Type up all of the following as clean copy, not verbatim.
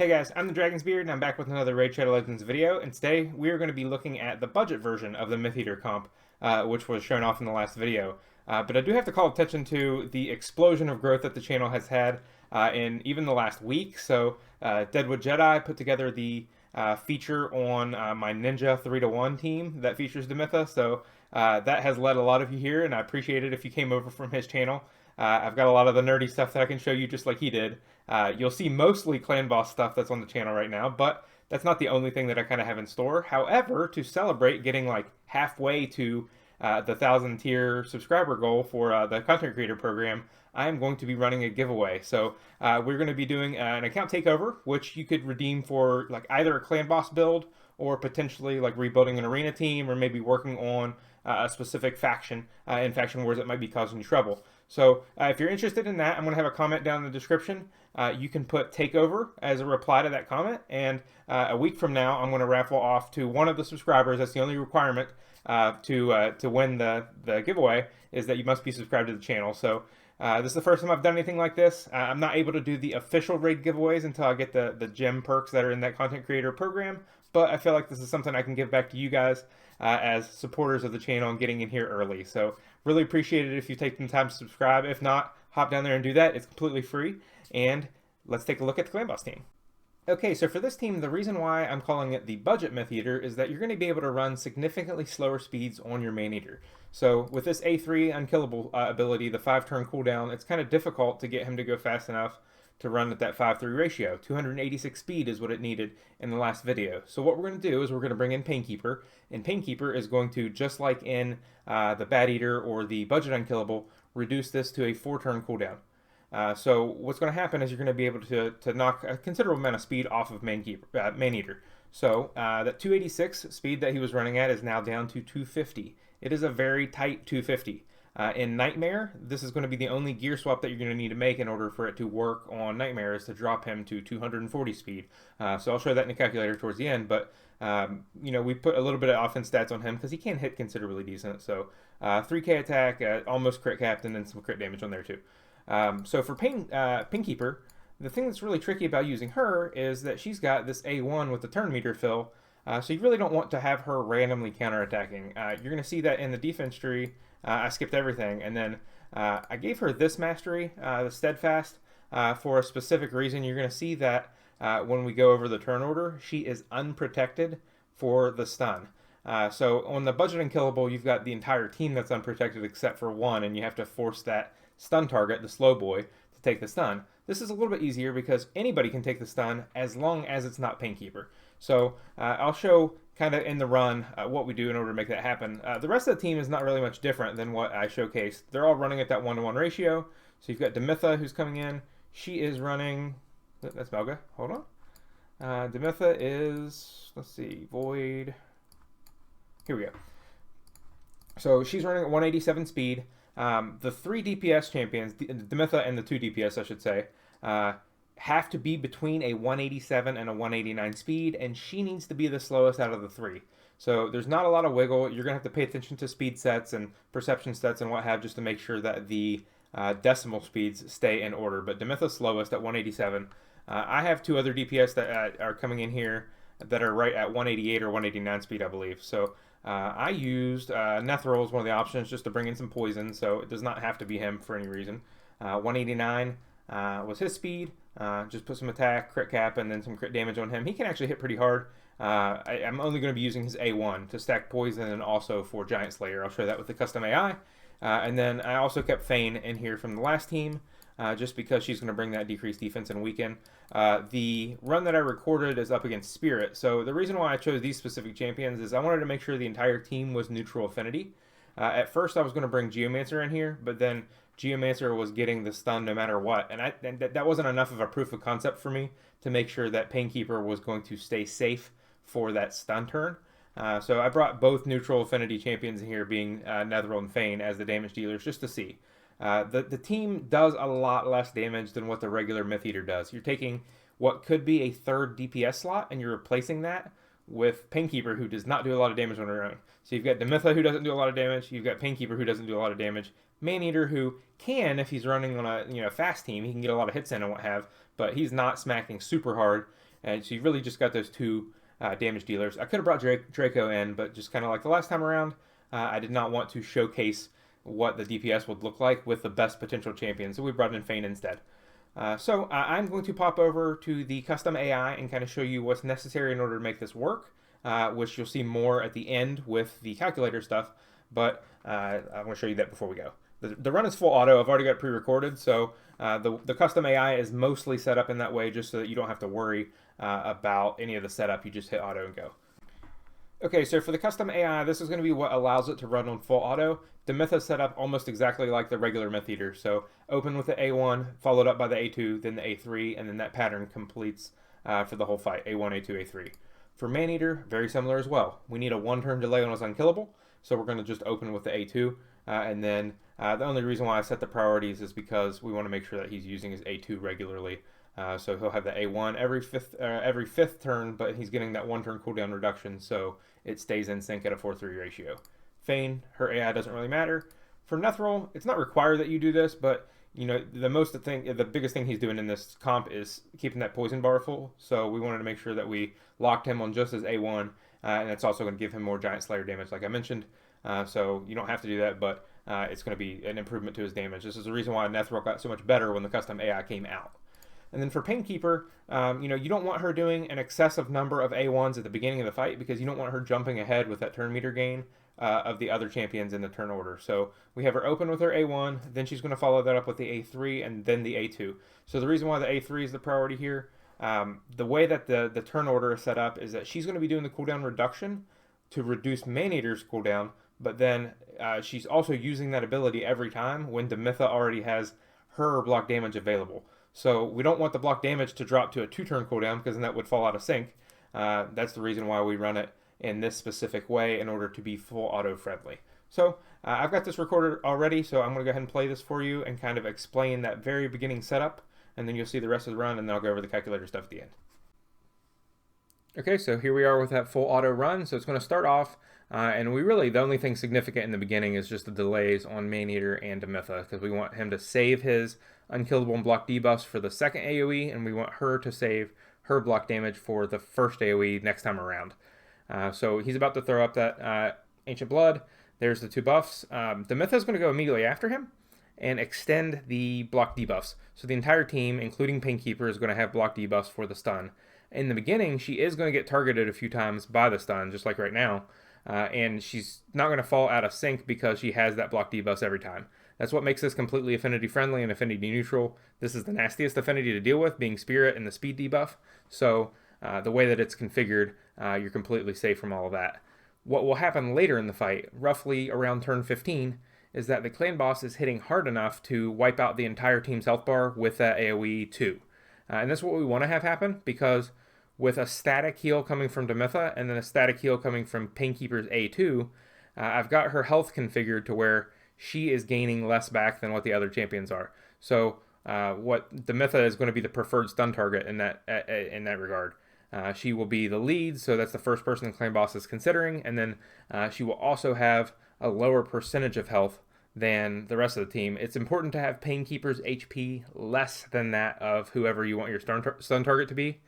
Hey guys, I'm the Dragon's Beard, and I'm back with another Raid Shadow Legends video, and today we are going to be looking at the budget version of the Maneater comp, which was shown off in the last video. But I do have to call attention to the explosion of growth that the channel has had in even the last week. So Deadwood Jedi put together the feature on my Ninja 3-to-1 team that features Demytha, so that has led a lot of you here, and I appreciate it if you came over from his channel. I've got a lot of the nerdy stuff that I can show you just like he did. You'll see mostly clan boss stuff that's on the channel right now, but that's not the only thing that I kind of have in store. However, to celebrate getting like halfway to the 1,000 tier subscriber goal for the content creator program, I am going to be running a giveaway. So we're going to be doing an account takeover, which you could redeem for like either a clan boss build or potentially like rebuilding an arena team or maybe working on a specific faction in faction wars that might be causing you trouble. So if you're interested in that, I'm going to have a comment down in the description. You can put takeover as a reply to that comment, and a week from now, I'm going to raffle off to one of the subscribers. That's the only requirement to win the giveaway, is that you must be subscribed to the channel. So this is the first time I've done anything like this. I'm not able to do the official raid giveaways until I get the gem perks that are in that content creator program, but I feel like this is something I can give back to you guys as supporters of the channel and getting in here early. So really appreciate it if you take the time to subscribe. If not, hop down there and do that. It's completely free. And let's take a look at the clan boss team. Okay, so for this team, the reason why I'm calling it the budget Maneater is that you're going to be able to run significantly slower speeds on your Maneater. So with this A3 Unkillable ability, the 5-turn cooldown, it's kind of difficult to get him to go fast enough to run at that 5-3 ratio. 286 speed is what it needed in the last video. So what we're going to do is we're going to bring in Painkeeper, and Painkeeper is going to, just like in the Bad Eater or the budget Unkillable, reduce this to a 4-turn cooldown. So what's going to happen is you're going to be able to knock a considerable amount of speed off of Maneater. So that 286 speed that he was running at is now down to 250. It is a very tight 250. In Nightmare, this is going to be the only gear swap that you're going to need to make in order for it to work on Nightmare, is to drop him to 240 speed. So I'll show that in the calculator towards the end, but we put a little bit of offense stats on him because he can hit considerably decent. So 3k attack, almost crit capped, and then some crit damage on there too. So for Painkeeper, the thing that's really tricky about using her is that she's got this A1 with the turn meter fill, so you really don't want to have her randomly counterattacking. You're going to see that in the defense tree. I skipped everything, and then I gave her this mastery, the Steadfast, for a specific reason. You're going to see that when we go over the turn order, she is unprotected for the stun. So on the budget Unkillable, you've got the entire team that's unprotected except for one, and you have to force that stun target, the slow boy, to take the stun. This is a little bit easier because anybody can take the stun as long as it's not Painkeeper. So I'll show kind of in the run what we do in order to make that happen. The rest of the team is not really much different than what I showcased. They're all running at that 1-to-1 ratio. So you've got Demytha who's coming in. She is running, that's Belga, hold on. Demytha is, let's see, Void. Here we go. So she's running at 187 speed. The 3 DPS champions, Demytha and the 2 DPS I should say, have to be between a 187 and a 189 speed, and she needs to be the slowest out of the 3. So there's not a lot of wiggle. You're going to have to pay attention to speed sets and perception sets and what have, just to make sure that the decimal speeds stay in order. But Demytha's slowest at 187. I have 2 other DPS that are coming in here that are right at 188 or 189 speed, I believe. So I used Nethril as one of the options just to bring in some poison, so it does not have to be him for any reason. 189 was his speed. Just put some attack, crit cap, and then some crit damage on him. He can actually hit pretty hard. I'm only going to be using his A1 to stack poison and also for Giant Slayer. I'll show that with the custom AI. And then I also kept Fayne in here from the last team, just because she's going to bring that decreased defense and weaken. The run that I recorded is up against Spirit. So the reason why I chose these specific champions is I wanted to make sure the entire team was neutral affinity. At first I was going to bring Geomancer in here, but then Geomancer was getting the stun no matter what, and that wasn't enough of a proof of concept for me to make sure that Painkeeper was going to stay safe for that stun turn. So I brought both neutral affinity champions in here, being Nethril and Fayne, as the damage dealers, just to see. The team does a lot less damage than what the regular Maneater does. You're taking what could be a 3rd DPS slot, and you're replacing that with Painkeeper, who does not do a lot of damage on her own. So you've got Demytha, who doesn't do a lot of damage. You've got Painkeeper, who doesn't do a lot of damage. Maneater, who can, if he's running on a fast team, he can get a lot of hits in and what have, but he's not smacking super hard. And so you really just got those two damage dealers. I could have brought Draco in, but just kind of like the last time around, I did not want to showcase what the DPS would look like with the best potential champion, so we brought in Fayne instead. So I'm going to pop over to the custom AI and kind of show you what's necessary in order to make this work, which you'll see more at the end with the calculator stuff, but I want to show you that before we go. The run is full auto. I've already got it pre-recorded, so the custom AI is mostly set up in that way just so that you don't have to worry about any of the setup. You just hit auto and go. Okay, so for the custom AI, this is going to be what allows it to run on full auto. Demytha is set up almost exactly like the regular Maneater. So open with the A1, followed up by the A2, then the A3, and then that pattern completes for the whole fight, A1, A2, A3. For Maneater, very similar as well. We need a one-turn delay on his Unkillable, so we're going to just open with the A2, and then the only reason why I set the priorities is because we want to make sure that he's using his A2 regularly. So he'll have the A1 every fifth turn, but he's getting that one-turn cooldown reduction, so it stays in sync at a 4:3 ratio. Fayne, her AI doesn't really matter. For Nethril, it's not required that you do this, but you know the biggest thing he's doing in this comp is keeping that poison bar full. So we wanted to make sure that we locked him on just his A1, and it's also going to give him more Giant Slayer damage, like I mentioned. So you don't have to do that, but it's going to be an improvement to his damage. This is the reason why Nethril got so much better when the custom AI came out. And then for Painkeeper, you don't want her doing an excessive number of A1s at the beginning of the fight because you don't want her jumping ahead with that turn meter gain of the other champions in the turn order. So we have her open with her A1, then she's going to follow that up with the A3 and then the A2. So the reason why the A3 is the priority here, the way that the turn order is set up is that she's going to be doing the cooldown reduction to reduce Maneater's cooldown, but then she's also using that ability every time when Demytha already has her block damage available. So we don't want the block damage to drop to a 2-turn cooldown because then that would fall out of sync. That's the reason why we run it in this specific way in order to be full auto friendly. So I've got this recorded already, so I'm going to go ahead and play this for you and kind of explain that very beginning setup, and then you'll see the rest of the run, and then I'll go over the calculator stuff at the end. Okay, so here we are with that full auto run. So it's going to start off, and the only thing significant in the beginning is just the delays on Maneater and Demytha, because we want him to save his Unkillable and block debuffs for the second AoE, and we want her to save her block damage for the first AoE next time around. So he's about to throw up that Ancient Blood. There's the 2 buffs. Demytha is going to go immediately after him and extend the block debuffs. So the entire team, including Painkeeper, is going to have block debuffs for the stun. In the beginning, she is going to get targeted a few times by the stun, just like right now, and she's not going to fall out of sync because she has that block debuffs every time. That's what makes this completely affinity friendly and affinity neutral. This is the nastiest affinity to deal with, being Spirit and the speed debuff. So the way that it's configured, you're completely safe from all of that. What will happen later in the fight, roughly around turn 15, is that the clan boss is hitting hard enough to wipe out the entire team's health bar with that AoE 2. And that's what we want to have happen, because with a static heal coming from Demytha and then a static heal coming from Painkeeper's A2, I've got her health configured to where she is gaining less back than what the other champions are. So what Demytha is going to be the preferred stun target in that regard. She will be the lead, so that's the first person the clan boss is considering, and then she will also have a lower percentage of health than the rest of the team. It's important to have Painkeeper's HP less than that of whoever you want your stun target to be,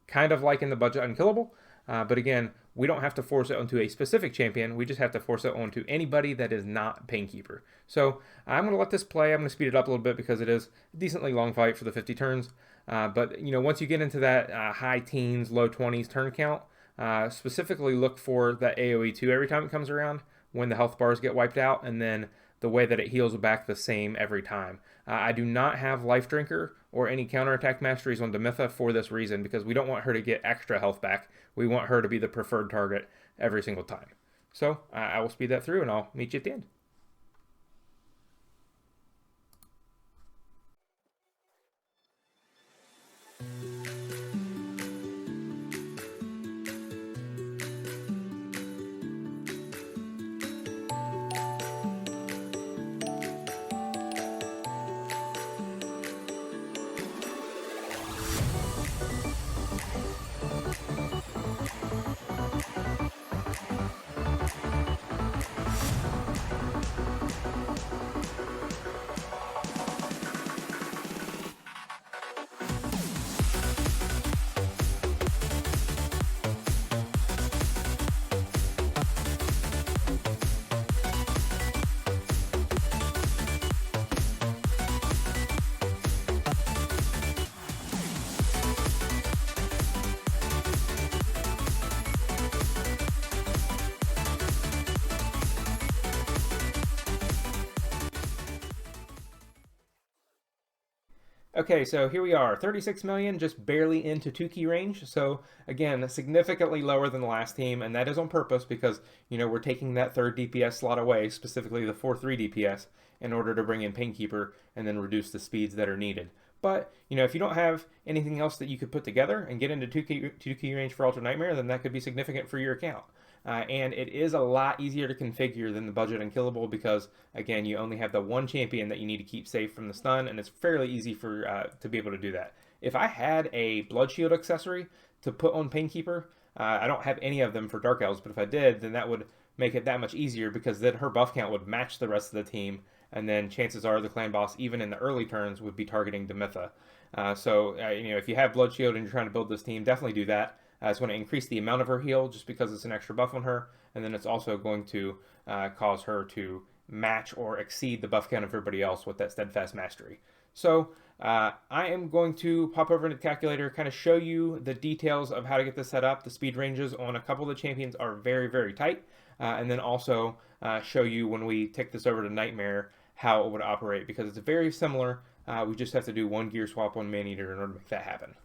kind of like in the budget Unkillable, but again, we don't have to force it onto a specific champion, we just have to force it onto anybody that is not Painkeeper. So I'm going to let this play. I'm going to speed it up a little bit because it is a decently long fight for the 50 turns, but once you get into that high teens, low 20s turn count, specifically look for that AoE 2 every time it comes around when the health bars get wiped out, and then the way that it heals back the same every time. I do not have Life Drinker or any counterattack masteries on Demytha for this reason, because we don't want her to get extra health back. We want her to be the preferred target every single time. So I will speed that through and I'll meet you at the end. Okay, so here we are, 36 million, just barely into 2 key range. So again, significantly lower than the last team, and that is on purpose because, we're taking that third DPS slot away, specifically the 4-3 DPS, in order to bring in Painkeeper and then reduce the speeds that are needed. But, if you don't have anything else that you could put together and get into 2 key range for Ultra Nightmare, then that could be significant for your account. And it is a lot easier to configure than the budget Unkillable because, again, you only have the one champion that you need to keep safe from the stun, and it's fairly easy to be able to do that. If I had a Blood Shield accessory to put on Painkeeper, I don't have any of them for Dark Elves, but if I did, then that would make it that much easier because then her buff count would match the rest of the team, and then chances are the clan boss, even in the early turns, would be targeting Demytha. If you have Blood Shield and you're trying to build this team, definitely do that. It's going to increase the amount of her heal just because it's an extra buff on her, and then it's also going to cause her to match or exceed the buff count of everybody else with that Steadfast Mastery. So I am going to pop over into the calculator, kind of show you the details of how to get this set up. The speed ranges on a couple of the champions are very, very tight, and then also show you when we take this over to Nightmare how it would operate because it's very similar. We just have to do one gear swap on Maneater in order to make that happen.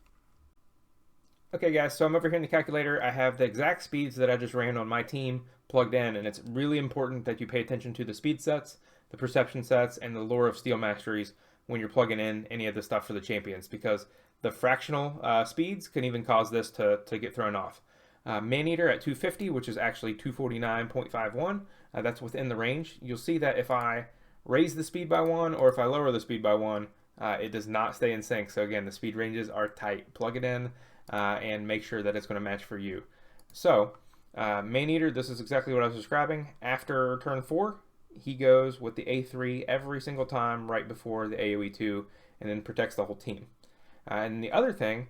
Okay guys, so I'm over here in the calculator. I have the exact speeds that I just ran on my team plugged in, and it's really important that you pay attention to the speed sets, the perception sets, and the lore of steel masteries when you're plugging in any of the stuff for the champions, because the fractional speeds can even cause this to get thrown off. Maneater at 250, which is actually 249.51, that's within the range. You'll see that if I raise the speed by 1 or if I lower the speed by 1, it does not stay in sync. So again, the speed ranges are tight. Plug it in and make sure that it's going to match for you. So Maneater, this is exactly what I was describing. After turn 4, he goes with the A3 every single time right before the AoE 2 and then protects the whole team. And the other thing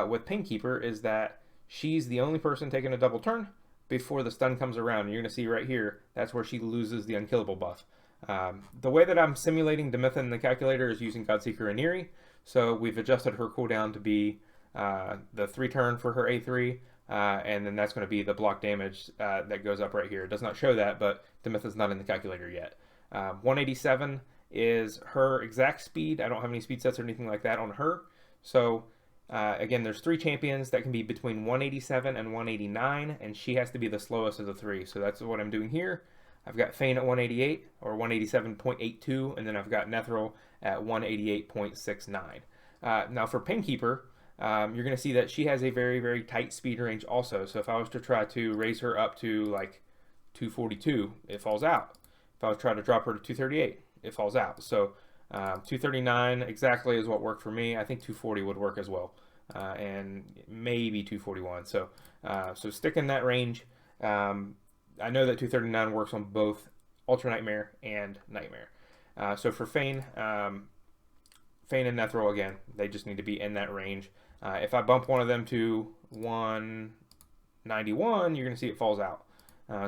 with Painkeeper is that she's the only person taking a double turn before the stun comes around. And you're going to see right here, that's where she loses the Unkillable buff. The way that I'm simulating Demytha in the calculator is using Godseeker and Neri. So we've adjusted her cooldown to be the 3 turn for her A3, and then that's going to be the block damage that goes up right here. It does not show that, but Demytha's not in the calculator yet. 187 is her exact speed. I don't have any speed sets or anything like that on her. So again, there's 3 champions that can be between 187 and 189, and she has to be the slowest of the 3. So that's what I'm doing here. I've got Fayne at 188 or 187.82, and then I've got Nethril at 188.69. Now for Painkeeper, you're going to see that she has a very, very tight speed range also. So if I was to try to raise her up to like 242, it falls out. If I was to try to drop her to 238, it falls out. So 239 exactly is what worked for me. I think 240 would work as well, and maybe 241. So stick in that range. I know that 239 works on both Ultra Nightmare and Nightmare. So for Fayne, Fayne and Nethril, again, they just need to be in that range. If I bump one of them to 191, you're going to see it falls out.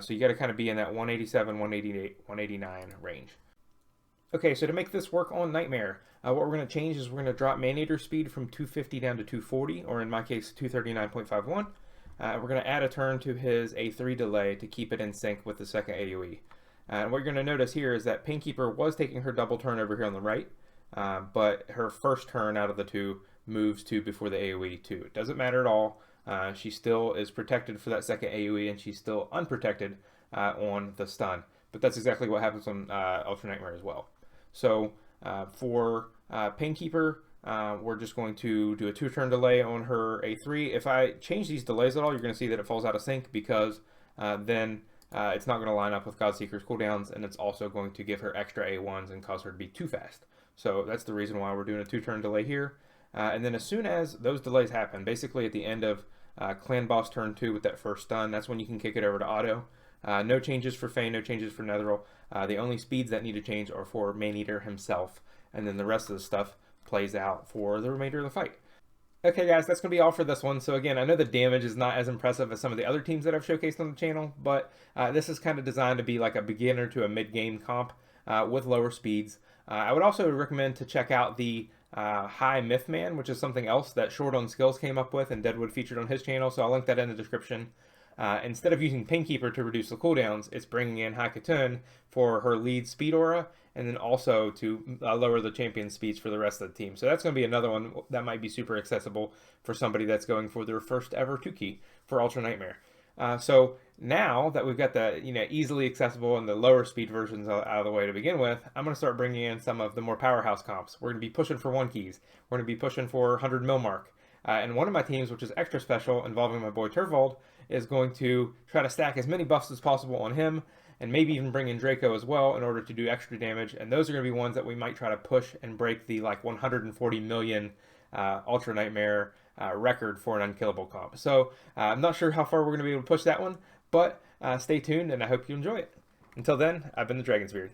So you got to kind of be in that 187, 188, 189 range. Okay, so to make this work on Nightmare, what we're going to change is we're going to drop Maneater speed from 250 down to 240, or in my case, 239.51. We're going to add a turn to his A3 delay to keep it in sync with the second AoE. And what you're going to notice here is that Painkeeper was taking her double turn over here on the right, but her first turn out of the 2 moves to before the AoE 2. It doesn't matter at all. She still is protected for that second AoE, and she's still unprotected on the stun. But that's exactly what happens on Ultra Nightmare as well. So for Painkeeper, we're just going to do a 2-turn delay on her A3. If I change these delays at all, you're going to see that it falls out of sync because then it's not going to line up with Godseeker's cooldowns, and it's also going to give her extra A1s and cause her to be too fast. So that's the reason why we're doing a 2-turn delay here. And then as soon as those delays happen, basically at the end of Clan Boss turn 2 with that first stun, that's when you can kick it over to auto. No changes for Fayne, no changes for Nethril. The only speeds that need to change are for Maneater himself, and then the rest of the stuff plays out for the remainder of the fight. Okay guys, that's going to be all for this one. So again, I know the damage is not as impressive as some of the other teams that I've showcased on the channel, but this is kind of designed to be like a beginner to a mid-game comp with lower speeds. I would also recommend to check out the High Mythman, which is something else that Short on Skills came up with and Deadwood featured on his channel, so I'll link that in the description. Instead of using Painkeeper to reduce the cooldowns, it's bringing in Hakatun for her lead speed aura, and then also to lower the champion speeds for the rest of the team. So that's going to be another one that might be super accessible for somebody that's going for their first ever 2-key for Ultra Nightmare. So now that we've got the easily accessible and the lower speed versions out of the way to begin with, I'm going to start bringing in some of the more powerhouse comps. We're going to be pushing for 1-keys. We're going to be pushing for 100 mil mark. And one of my teams, which is extra special, involving my boy Turvold, is going to try to stack as many buffs as possible on him, and maybe even bring in Draco as well in order to do extra damage. And those are going to be ones that we might try to push and break the 140 million Ultra Nightmare record for an Unkillable comp. So I'm not sure how far we're going to be able to push that one, but stay tuned and I hope you enjoy it. Until then, I've been the Dragonsbeard.